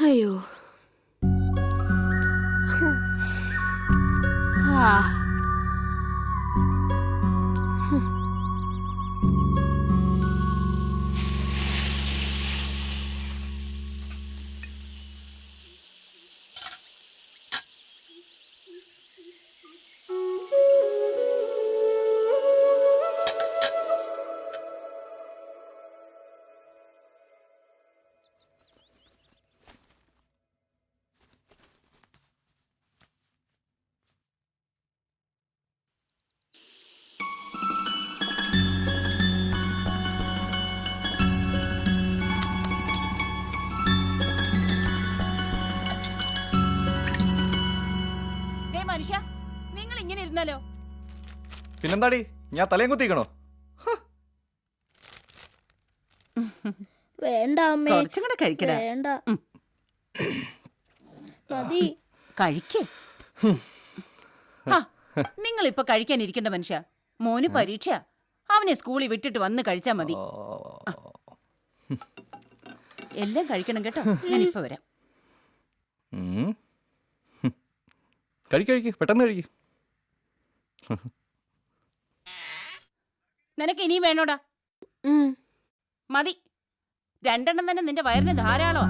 അയ്യോ. ആ. മനുഷ്യ, നിങ്ങൾ ഇങ്ങനെ ഇരുന്നാലോ? പിന്നെന്താടി, ഞാൻ തലയും കുത്തിക്കണോ? വേണ്ട അമ്മേ, കുറച്ചും കൂടെ കഴിക്കടാ. വേണ്ട മതി. കഴിക്കേ. നിങ്ങൾ ഇപ്പൊ കഴിക്കാൻ ഇരിക്കേണ്ട മനുഷ്യ. മോന് പരീക്ഷ, അവനെ സ്കൂളിൽ വിട്ടിട്ട് വന്ന് കഴിച്ചാ മതി. എല്ലാം കഴിക്കണം കേട്ടോ. ഞാനിപ്പോ വരാം. കഴിക്ക്, പെട്ടെന്ന് കഴിക്ക്. നിനക്ക് ഇനിയും വേണോടാ? മതി, 2 എണ്ണം തന്നെ നിന്റെ വയറിന് ധാരാളമാ.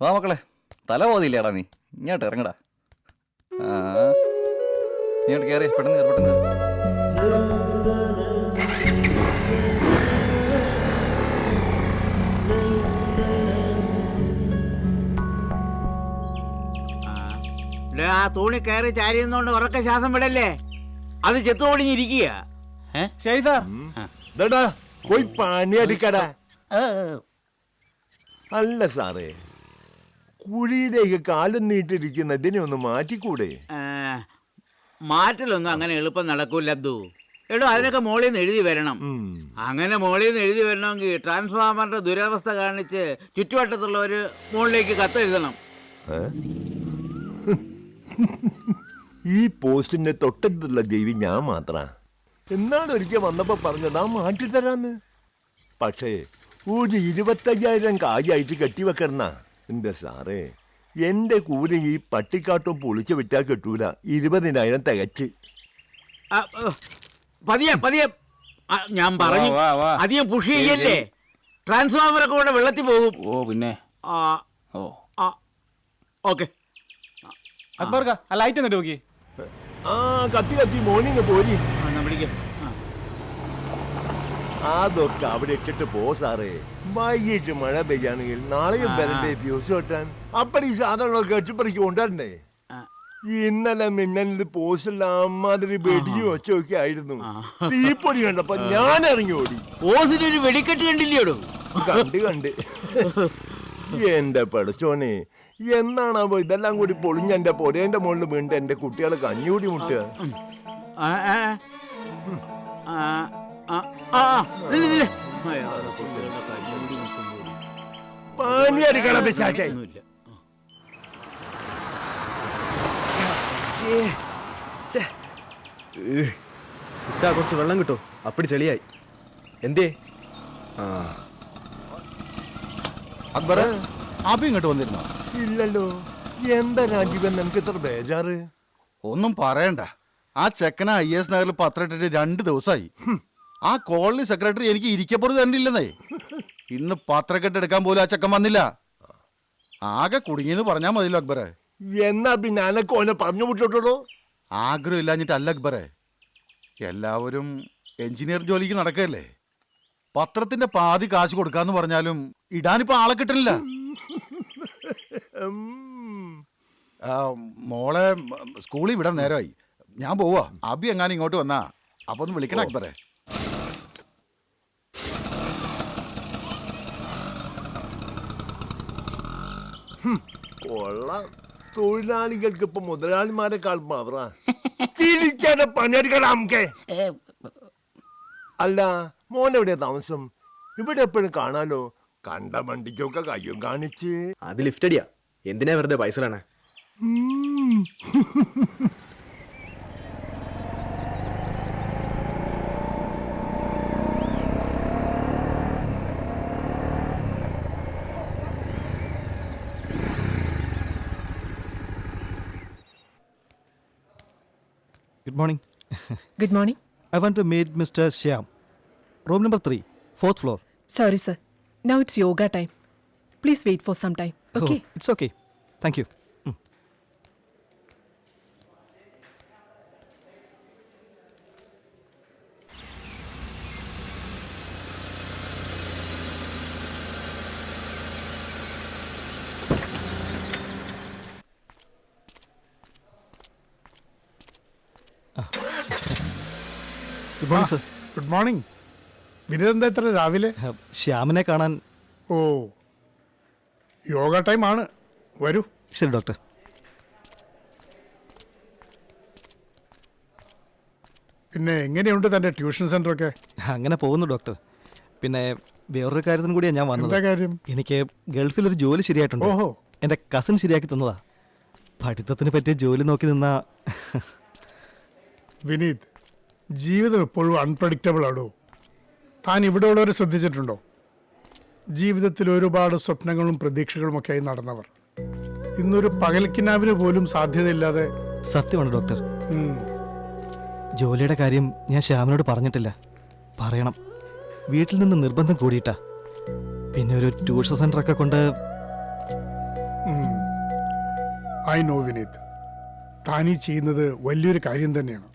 വാ മക്കളെ, തല പോതില്ലേടാ നീ. ഇങ്ങോട്ട് ഇറങ്ങടാ. ഇങ്ങോട്ട് കയറി, പെട്ടെന്ന് കയറി, പെട്ടെന്ന് കയറി. ആ തൂണി കയറി ചാരിയുന്നോണ്ട് ഉറക്ക ശ്വാസം വിടല്ലേ, അത് ചെത്തുപൊടിഞ്ഞിരിക്കുക. ശരി സാർ. പോയി പണി എടുക്കടാ. അല്ല സാറേ, കുഴിയിലേക്ക് കാലം നീട്ടിരിക്കുന്നതിനെ ഒന്ന് മാറ്റിക്കൂടെ? മാറ്റലൊന്നും അങ്ങനെ എളുപ്പം നടക്കൂല അബ്ദു. എടോ, അതിനൊക്കെ മോളിൽ നിന്ന് എഴുതി വരണം. അങ്ങനെ മോളിൽ നിന്ന് എഴുതി വരണമെങ്കിൽ ട്രാൻസ്ഫോമറിന്റെ ദുരവസ്ഥ കാണിച്ച് ചുറ്റുവട്ടത്തുള്ളവര് മുകളിലേക്ക് കത്തെഴുതണം. ഈ പോസ്റ്റിന്റെ തൊട്ടടുത്തുള്ള ജീവി ഞാൻ മാത്ര. എന്നാണ് ഒരിക്കൽ വന്നപ്പോ പറഞ്ഞത് ആ മാറ്റിത്തരാന്ന്. പക്ഷേ ഒരു 25,000 കായായിട്ട് കെട്ടിവെക്കണ. എന്റെ സാറേ, എന്റെ കൂടെ ഈ പട്ടിക്കാട്ടും പൊളിച്ചു വിറ്റാ കിട്ടൂല. 20,000 തികച്ച്. പതിയെ പതിയെ ഞാൻ പറഞ്ഞു, അധികം പുഷ് ചെയ്യല്ലേ. ട്രാൻസ്ഫോമറൊക്കെ കൂടെ വെള്ളത്തിൽ പോകും. ഓ പിന്നെ. ഓക്കെ. അക്ബർക്ക ആ ലൈറ്റ് എന്നിട്ട് നോക്കി. കത്തി കത്തി മോർണിംഗ് പോരി. പിടിക്ക. അതൊക്കെ അവിടെ ഇട്ടിട്ട് പോ സാറേ. വൈകിട്ട് മഴ പെയ്യാണെങ്കിൽ നാളെയും വരണ്ടേ ഫ്യൂസ് വെട്ടാൻ. അപ്പടി സാധനങ്ങളൊക്കെ കെട്ടിപ്പറിക്ക് കൊണ്ടുവരണ്ടേ. ഇന്നലെ മിന്നലിന്റെ പോസ്റ്റിൽ അമ്മാതിരി വെടിയും ഒച്ചയൊക്കെ ആയിരുന്നു. തീപ്പൊടി കണ്ടപ്പോ ഞാൻ ഇറങ്ങി ഓടി. പോസ്റ്റിനൊരു വെടിക്കെട്ട് കണ്ടില്ലേടോ? കണ്ട് എന്റെ പഠിച്ചോനെ, എന്നാണാവോ ഇതെല്ലാം കൂടി പൊളിഞ്ഞ എന്റെ പൊരേന്റെ മുകളിൽ വീണ്ട് എന്റെ കുട്ടികളെ കഞ്ഞൂടി മുട്ടുക. പണിയെടുക്കണം പിശാചേ. കുറച്ച് വെള്ളം കിട്ടോ? അപ്പടി ചെളിയായി. എന്തേ? അക്ബർ ആപ്പി ഇങ്ങോട്ട് വന്നിരുന്നോ? ഇല്ലല്ലോ. എന്താ രാജീവൻ നമുക്ക് ഇത്ര ബേജാറ്? ഒന്നും പറയണ്ട. ആ ചെക്കന IS നഗറിൽ പത്രം ഇട്ടിട്ട് 2 ദിവസമായി. ആ കോളനി സെക്രട്ടറി എനിക്ക് ഇരിക്കപ്പുറത്ത് തരണ്ടില്ലെന്നേ. ഇന്ന് പത്രക്കെട്ട് എടുക്കാൻ പോലും ആ ചെക്കൻ വന്നില്ല. ആകെ കുടുങ്ങിയെന്ന് പറഞ്ഞാൽ മതിയല്ലോ അക്ബറെ. എന്നാ പിന്നെ അനക്ക് ഓനെ പറഞ്ഞു വിട്ടോട്ടോ. ആഗ്രഹം ഇല്ലാഞ്ഞിട്ടല്ല അക്ബറെ, എല്ലാവരും എഞ്ചിനീയർ ജോലിക്ക് നടക്കല്ലേ. പത്രത്തിന്റെ പാതി കാശ് കൊടുക്കാന്ന് പറഞ്ഞാലും ഇടാനിപ്പോ ആളെ കിട്ടണില്ല. മോളെ സ്കൂളിൽ വിടാൻ നേരമായി. ഞാൻ പോവാ. അബി എങ്ങാനും ഇങ്ങോട്ട് വന്നാ അപ്പൊ ഒന്ന് വിളിക്കണം അക്ബറെ. കൊള്ളാം. തൊഴിലാളികൾക്ക് ഇപ്പൊ മുതലാളിമാരെക്കാൾ പവറാ. ചിരിക്കാതെ പണിയെടുക്കണം നമുക്ക്. അല്ല, മോൻ എവിടെയാ താമസം? ഇവിടെ എപ്പോഴും കാണാലോ. കണ്ട വണ്ടിക്കൊക്കെ കയ്യും കാണിച്ച്. അത് ലിഫ്റ്റ് അടിയാ. എന്തിനാ വെറുതെ പൈസ കളയണേ? Good morning. Good morning. I want to meet Mr. Shyam. Room number 3, 4th floor. Sorry, sir. Now it's yoga time. Please wait for some time. Okay? Oh, it's okay. Thank you. Good morning, sir. Good morning. Vineeth എന്താ ഇത്ര രാവിലെ? ശ്യാമിനെ കാണാൻ. ഓ, yoga time ആണ്. വരൂ. ശരി doctor. പിന്നെ എങ്ങനെയുണ്ട് തൻ്റെ ട്യൂഷൻ സെൻ്ററൊക്കെ? അങ്ങനെ പോകുന്നു ഡോക്ടർ. പിന്നെ വേറൊരു കാര്യത്തിനും കൂടിയാണ് ഞാൻ എന്താ വന്നത്. കാര്യം? എനിക്ക് ഗൾഫിലൊരു ജോലി ശരിയായിട്ടുണ്ട്. ഓഹോ. എൻ്റെ കസിൻ ശരിയാക്കി തന്നതാ. പഠിത്തത്തിന് പറ്റിയ ജോലി നോക്കി നിന്നാ. വിനീത്, ജീവിതം എപ്പോഴും അൺപ്രഡിക്റ്റബിൾ ആണോ? താൻ ഇവിടെ ഉള്ളവരെ ശ്രദ്ധിച്ചിട്ടുണ്ടോ? ജീവിതത്തിൽ ഒരുപാട് സ്വപ്നങ്ങളും പ്രതീക്ഷകളുമൊക്കെ ആയി നടന്നവർ ഇന്നൊരു പകൽക്കിനാവിന് പോലും സാധ്യതയില്ലാതെ. സത്യമാണ് ഡോക്ടർ. ഉം. ജോലിയുടെ കാര്യം ഞാൻ ശ്യാമിനോട് പറഞ്ഞിട്ടില്ല. പറയണം. വീട്ടിൽ നിന്ന് നിർബന്ധം കൂടിയിട്ടാ. പിന്നെ ഒരു ട്യൂഷൻ സെൻ്ററൊക്കെ കൊണ്ട്. ഐ നോ വിനീത്, താനീ ചെയ്യുന്നത് വലിയൊരു കാര്യം തന്നെയാണ്.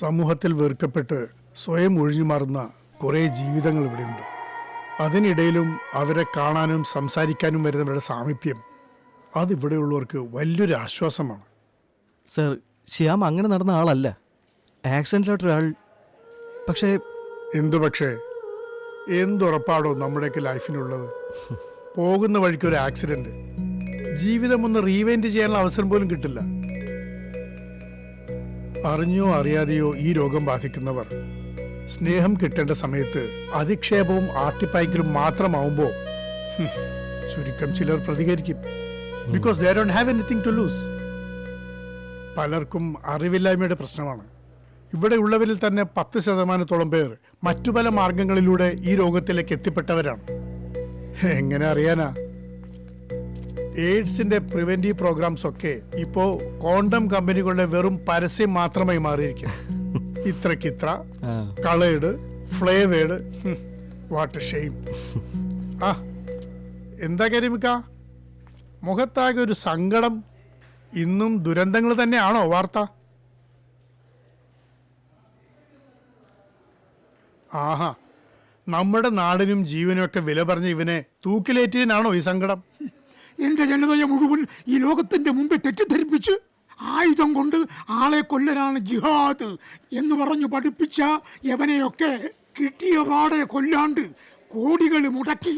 സമൂഹത്തിൽ വെറുക്കപ്പെട്ട് സ്വയം ഒഴിഞ്ഞു മാറുന്ന കുറേ ജീവിതങ്ങൾ ഇവിടെയുണ്ട്. അതിനിടയിലും അവരെ കാണാനും സംസാരിക്കാനും വരുന്നവരുടെ സാമീപ്യം അതിവിടെയുള്ളവർക്ക് വലിയൊരു ആശ്വാസമാണ്. സർ, ശ്യാം അങ്ങനെ നടന്ന ആളല്ല. ആക്സിഡൻറ്റിലായിട്ടൊരാൾ. പക്ഷേ എന്തു പക്ഷേ എന്തുറപ്പാടോ നമ്മുടെയൊക്കെ ലൈഫിനുള്ളത്? പോകുന്ന വഴിക്ക് ഒരു ആക്സിഡന്റ്, ജീവിതം ഒന്ന് റീവൈൻഡ് ചെയ്യാനുള്ള അവസരം പോലും കിട്ടില്ല. അറിഞ്ഞോ അറിയാതെയോ ഈ രോഗം ബാധിക്കുന്നവർ സ്നേഹം കിട്ടേണ്ട സമയത്ത് അധിക്ഷേപവും ആർട്ടിപ്പായ്ക്കലും മാത്രമാവുമ്പോൾ ചുരുക്കം ചിലർ പ്രതികരിക്കും. Because they don't have anything to lose. പലർക്കും അറിവില്ലായ്മയുടെ പ്രശ്നമാണ്. ഇവിടെ ഉള്ളവരിൽ തന്നെ 10% പേർ മറ്റു പല മാർഗങ്ങളിലൂടെ ഈ രോഗത്തിലേക്ക് എത്തിപ്പെട്ടവരാണ്. എങ്ങനെ അറിയാനാ? എയ്ഡ്സിന്റെ പ്രിവെന്റീവ് പ്രോഗ്രാംസ് ഒക്കെ ഇപ്പോ കോണ്ടം കമ്പനികളുടെ വെറും പരസ്യം മാത്രമായി മാറിയിരിക്കും. ഇത്രക്കിത്ര, coloured, flavoured. What a shame. ആ, എന്താ കരിമിക്ക, മുഖത്താകെ ഒരു സങ്കടം. ഇന്നും ദുരന്തങ്ങൾ തന്നെയാണോ വാർത്ത? ആഹാ, നമ്മുടെ നാടിനും ജീവനും ഒക്കെ വില പറഞ്ഞ ഇവനെ തൂക്കിലേറ്റിയതിനാണോ ഈ സങ്കടം? എന്റെ ജനതയെ മുഴുവൻ ഈ ലോകത്തിന്റെ മുമ്പേ തെറ്റിദ്ധരിപ്പിച്ച് ആയുധം കൊണ്ട് ആളെ കൊല്ലലാണ് ജിഹാദ് എന്ന് പറഞ്ഞു പഠിപ്പിച്ച യവനെയൊക്കെ കിട്ടിയ പാടെ കൊല്ലാണ്ട് കോടികൾ മുടക്കി.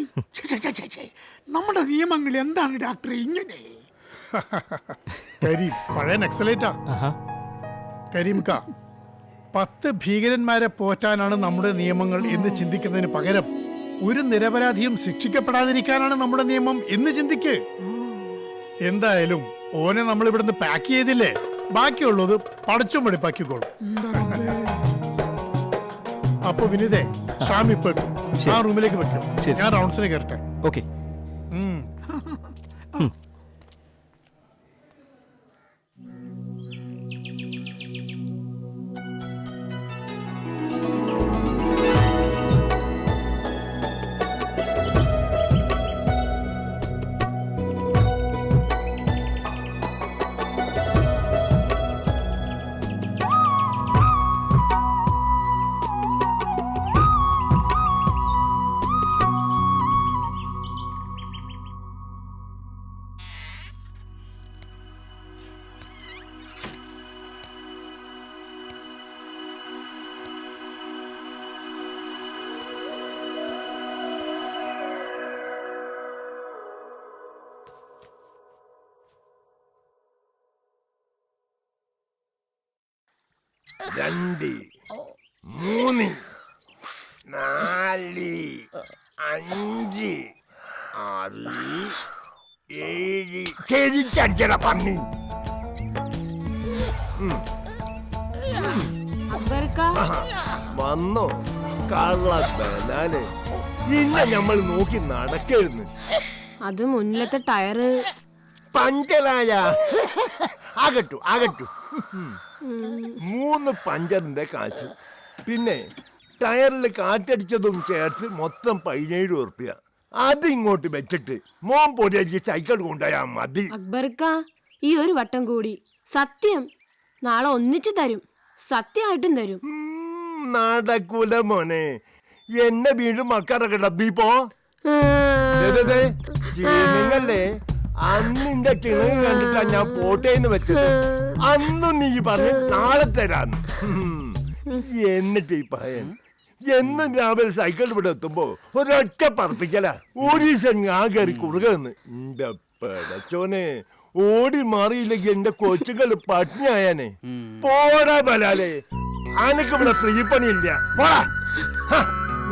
നമ്മുടെ നിയമങ്ങൾ എന്താണ് ഡോക്ടറെ ഇങ്ങനെ? കരീം പഴയ നക്സലേറ്റാ. കരീംക, 10 ഭീകരന്മാരെ പോറ്റാനാണ് നമ്മുടെ നിയമങ്ങൾ എന്ന് ചിന്തിക്കുന്നതിന് പകരം ഒരു നിരപരാധിയും ശിക്ഷിക്കപ്പെടാതിരിക്കാനാണ് നമ്മുടെ നിയമം എന്ന് ചിന്തിക്ക്. എന്തായാലും ഓനെ നമ്മൾ ഇവിടുന്ന് പാക്ക് ചെയ്തില്ലേ, ബാക്കിയുള്ളത് പടച്ചും വെടിപ്പാക്കിക്കോളും. അപ്പൊ വിനിതേ, ഷാം ഇപ്പൊ എത്തും. ആ റൂമിലേക്ക് വെക്കും. ഞാൻ റൗണ്ട്സിന് കയറട്ടെ. ഓക്കെ. രണ്ട്, മൂന്ന്, നാല്. 4 5 6 7 ശരിക്കടിക്കട പന്നി. വന്നോ കള്ളാനെ, നിന്നെ നമ്മൾ നോക്കി നടക്കരുന്ന്. അത് മുന്നിലത്തെ ടയറ് പഞ്ചറായ ആകട്ടു ആകട്ടു. 3 പഞ്ചറിന്റെ കാശ്, പിന്നെ ടയറിൽ കാറ്റടിച്ചതും ചേർത്ത് മൊത്തം 17 ഉറുപ്പ്യ. അത് ഇങ്ങോട്ട് വെച്ചിട്ട് മോൻ പൊടിയടിച്ച് സൈക്കിൾ കൊണ്ടുപോയാ മതി. അക്ബർക്ക, ഈ ഒരു വട്ടം കൂടി സത്യം നാളെ ഒന്നിച്ചു തരും, സത്യമായിട്ടും തരും. നടക്കൂല മോനെ, എന്നെ വീണ്ടും മക്കാറൊക്കെ ഡബ്ബിപ്പോ ചിണങ്ങല്ലേ. അന്നിന്റെ ചിണങ്ങ് കണ്ടിട്ടാ ഞാൻ പോട്ടേന്ന് വെച്ചത്. അന്നും നീ പറഞ്ഞു നാളെ തരാന്ന്. എന്നിട്ട് ഈ പയ്യൻ എന്നും രാവിലെ സൈക്കിൾ ഇവിടെ എത്തുമ്പോ ഒരൊറ്റ പറപ്പിക്കല. ഒരു ദിവസം ഞാൻ കയറി കുറുകന്ന്. എന്റെ പെടച്ചോനെ, ഓടി മാറിയില്ലെങ്കിൽ എന്റെ കൊച്ചുകൾ പട്ടിണിയായാനെ. പോടാ ബലാലെ, അനക്ക് ഇവിടെ പ്രിയപ്പണിയില്ല. പോടാ,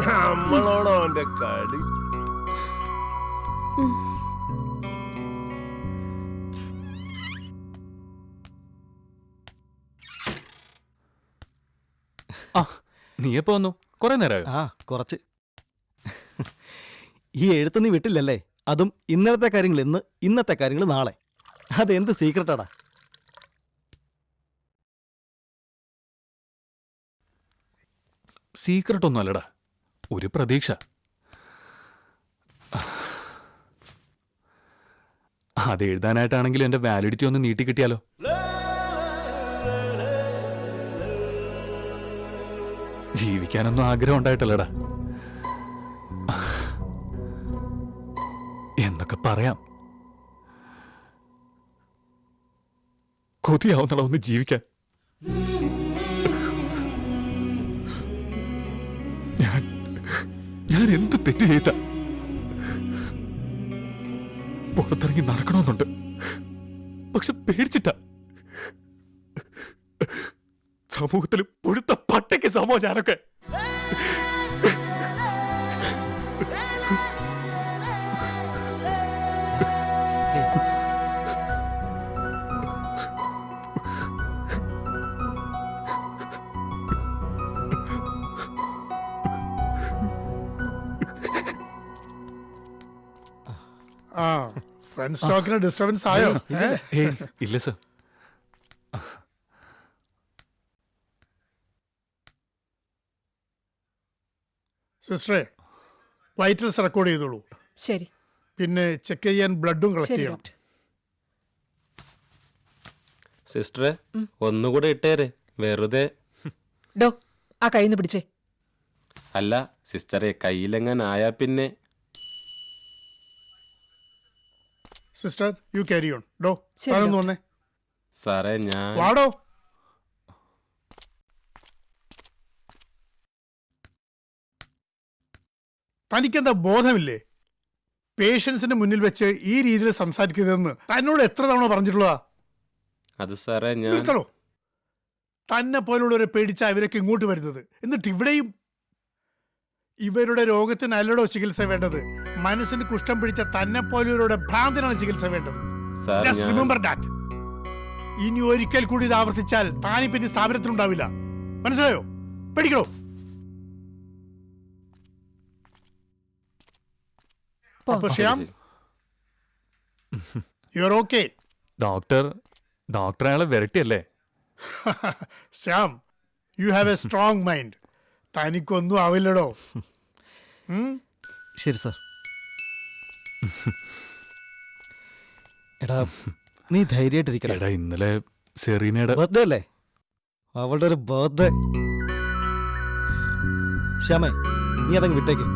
നമ്മളോടോ അവന്റെ കളി. നീ എപ്പോ വന്നു? കുറെ നേരമായോ? ആ, കുറച്ച്. ഈ എഴുത്ത് നീ വിട്ടില്ലല്ലേ? അതും ഇന്നലത്തെ കാര്യങ്ങൾ ഇന്ന്, ഇന്നത്തെ കാര്യങ്ങൾ നാളെ. അതെന്ത് സീക്രട്ടാടാ? സീക്രട്ട് ഒന്നും അല്ലടാ, ഒരു പ്രതീക്ഷ. അത് എഴുതാനായിട്ടാണെങ്കിലും എന്റെ വാലിഡിറ്റി ഒന്ന് നീട്ടിക്കിട്ടിയാലോ? ജീവിക്കാനൊന്നും ആഗ്രഹം ഉണ്ടായിട്ടല്ലടാ. എന്നൊക്കെ പറയാം. കൊതിയാവുന്നടാ ഒന്ന് ജീവിക്കാൻ. ഞാൻ എന്ത് തെറ്റ് ചെയ്ത? പുറത്തിറങ്ങി നടക്കണമെന്നുണ്ട്, പക്ഷെ പേടിച്ചിട്ടാ. സമൂഹത്തിൽ പൊഴുത്ത പട്ടയ്ക്ക് സമോ ഞാനൊക്കെ. ആ, ഫ്രണ്ട്സ് ടോക്കിന് ഡിസ്റ്റർബൻസ് ആയോ? ഇല്ല സർ. സിസ്റ്ററെ, വൈറ്റൽസ് റെക്കോർഡ് ചെയ്തോളൂ. ശരി പിന്നെ ചെക്ക് ചെയ്യാൻ ബ്ലഡും കളക്ട് ശരി ചെയ്യണം. ഡോക്ടർ. സിസ്റ്ററെ, ഒന്നുകൂടെ ഇട്ടേരെ, വെറുതെ. ഡോ, ആ കയ്യിൽ പിടിച്ചേ. അല്ല സിസ്റ്ററെ, കയ്യിലെങ്ങാനായാ പിന്നെ. Sister, you carry on. ഡോ, ശരി, താനൊന്ന് ഡോക്ടർ. വന്നേ. സാറേ ഞാൻ വാടോ. തനിക്കെന്താ ബോധമില്ലേ? പേഷ്യൻസിന്റെ മുന്നിൽ വെച്ച് ഈ രീതിയിൽ സംസാരിക്കരുതെന്ന് തന്നോട് എത്ര തവണ പറഞ്ഞിട്ടുള്ളതാ? അത് സാറേ ഞാൻ നിർത്തണോ? തന്നെ പോലുള്ളവരെ പേടിച്ചാ ഇവരൊക്കെ ഇങ്ങോട്ട് വരുന്നത്. എന്നിട്ട് ഇവിടെയും ഇവരുടെ രോഗത്തിന് അല്ലടോ ചികിത്സ വേണ്ടത്. മനസ്സിന് കുഷ്ഠം പിടിച്ച തന്നെ പോലുള്ളവരുടെ ഭ്രാന്തിനാണ് ചികിത്സ വേണ്ടത്. Sir Just remember that. ഇനി ഒരിക്കൽ കൂടി ഇത് ആവർത്തിച്ചാൽ താനിപ്പറ്റി സ്ഥാപനത്തിലുണ്ടാവില്ല. മനസ്സിലായോ? പേടിക്കണോ? അപ്പൊ ശ്യാം, യുവർ ഓക്കെ? ഡോക്ടർ അയാളെ വരട്ടിയല്ലേ? Shyam, you have a strong mind. തനിക്കൊന്നും ആവില്ലടോ. ശരി സാർ. എടാ, നീ ധൈര്യമായിട്ടിരിക്കടാ. എടാ, ഇന്നലെ സെറീനയുടെ ബർത്ത്ഡേ അല്ലേ? അവളുടെ ഒരു ബർത്ത്ഡേ. ശ്യാമേ, നീ അതങ്ങ് വിട്ടേക്ക്.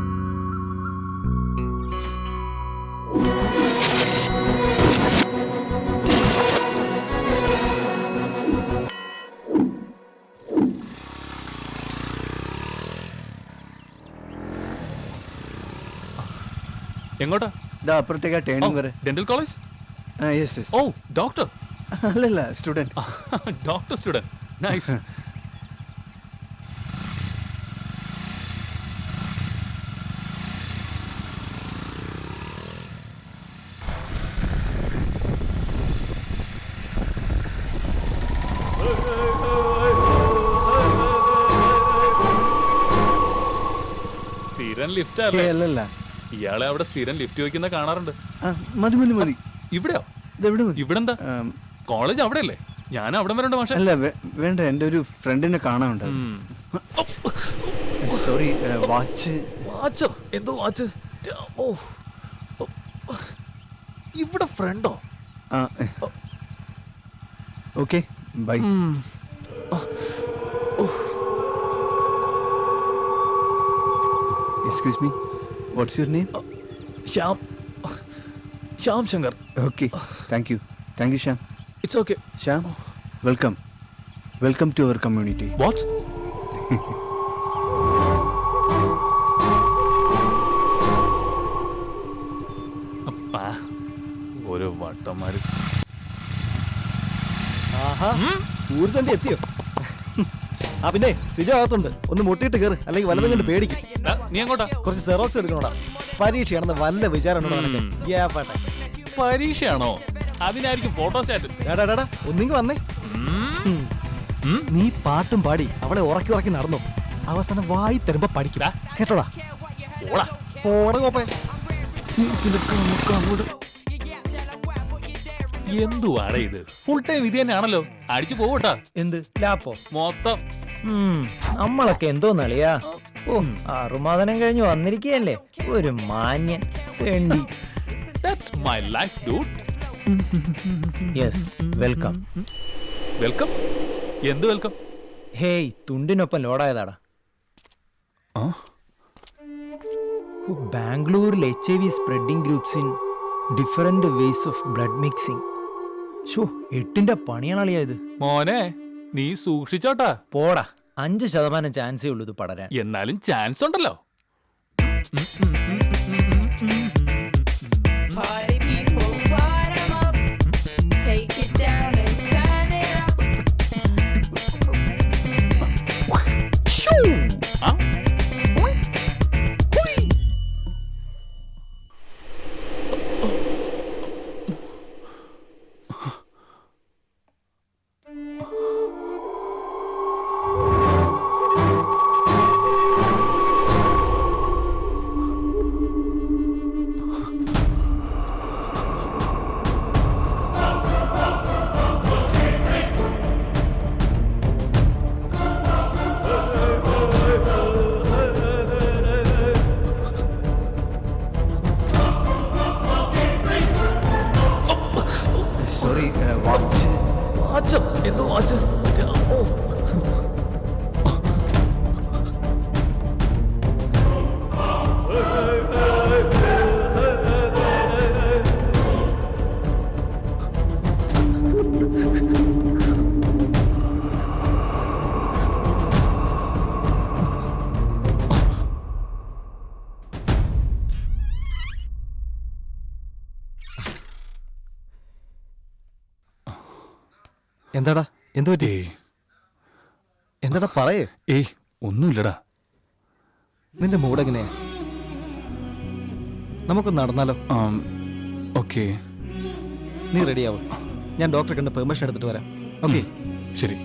എങ്ങോട്ടാ? അപ്പുറത്തേക്കാ ട്രെയിനിങ് വരെ. Dental college? യെസ്. ഓ, ഡോക്ടർ. അല്ലല്ല, സ്റ്റുഡൻറ്. Doctor student. നൈസ്. സ്ഥിരം ലിഫ്റ്റ് അല്ലേ? അല്ലല്ല. ഇയാളെ അവിടെ സ്ഥിരം ലിഫ്റ്റ് ചോദിക്കുന്ന കാണാറുണ്ട്. മതി മതി മതി. ഇവിടെയോ? ഇതെവിടെ മതി? ഇവിടെന്താ കോളേജ് അവിടെ അല്ലേ? ഞാൻ അവിടെ വരണ്ട മാഷെ. അല്ല വേണ്ട, എൻ്റെ ഒരു ഫ്രണ്ടിനെ കാണാനുണ്ട്. സോറി. വാച്ചോ? എന്തോ വാച്ച്? ഓ, ഇവിടെ ഫ്രണ്ടോ? Okay bye. Excuse me, what's your name? Shyam Shankar. Okay, thank you Shyam. It's okay. Shyam, welcome to our community. What? ഓരോ വട്ടന്മാര്. ഊർജന്റെ എത്തിയോ? ആ പിന്നെ സിജോ അകത്തുണ്ട്. ഒന്ന് മുട്ടിയിട്ട് കയറ്, അല്ലെങ്കിൽ വല്ലതും കണ്ട് പേടിക്കും. നീ അങ്ങോട്ടാ? കുറച്ച് സെറോക്സ് എടുക്കണോടാ. പരീക്ഷയാണെന്ന് വല്ല വിചാരം പരീക്ഷയാണോ? അതിനായിരിക്കും ഫോട്ടോസ്റ്റാറ്റ്. ഒന്നിങ്ങ് വന്നേ. നീ പാട്ടും പാടി അവളെ ഉറക്കി നടന്നു. അവസാനം വായി തരുമ്പോ പഠിക്കടാ, കേട്ടോടാ. ഓടാ കോപ്പേ. എന്തുവാടേ ഇത്? ഫുൾ ടൈം ഇത് തന്നെയാണല്ലോ. അടിച്ചു പോവട്ടാ. എന്ത് ലാപ്പോ? മൊത്തം നമ്മളൊക്കെ എന്തോ നളിയാ. ഓ, അറുമാദനം കഴിഞ്ഞ് വന്നിരിക്കുകയല്ലേ ഒരു മാന്യൻ വേണ്ടി. That's my life, dude. Yes, welcome. Welcome? എന്ത് വെൽക്കം? ഹേയ്, തുണ്ടിനൊപ്പം ലോഡായതാടാ. ബാംഗ്ലൂരിൽ HIV spreading groups in different ways of blood mixing. Show, 8ന്റെ പണിയാണളിയായത്. മോനെ, നീ സൂക്ഷിച്ചോട്ടാ. പോടാ, 5% ചാൻസേ ഉള്ളൂ ഇത് പടരാൻ. എന്നാലും ചാൻസ് ഉണ്ടല്ലോ. Sorry, watch. എന്തോ വാച്ച്? ഓ, എന്താടാ, എന്തു പറ്റി? എന്താടാ പറയേ. ഏയ് ഒന്നുമില്ലടാ. നിന്റെ മൂഡ് എങ്ങനെയാ? നമുക്കൊന്ന് നടന്നാലോ? ഓക്കെ. നീ റെഡിയാവും. ഞാൻ ഡോക്ടറെ കണ്ട് പെർമിഷൻ എടുത്തിട്ട് വരാം. ഓക്കെ, ശരി.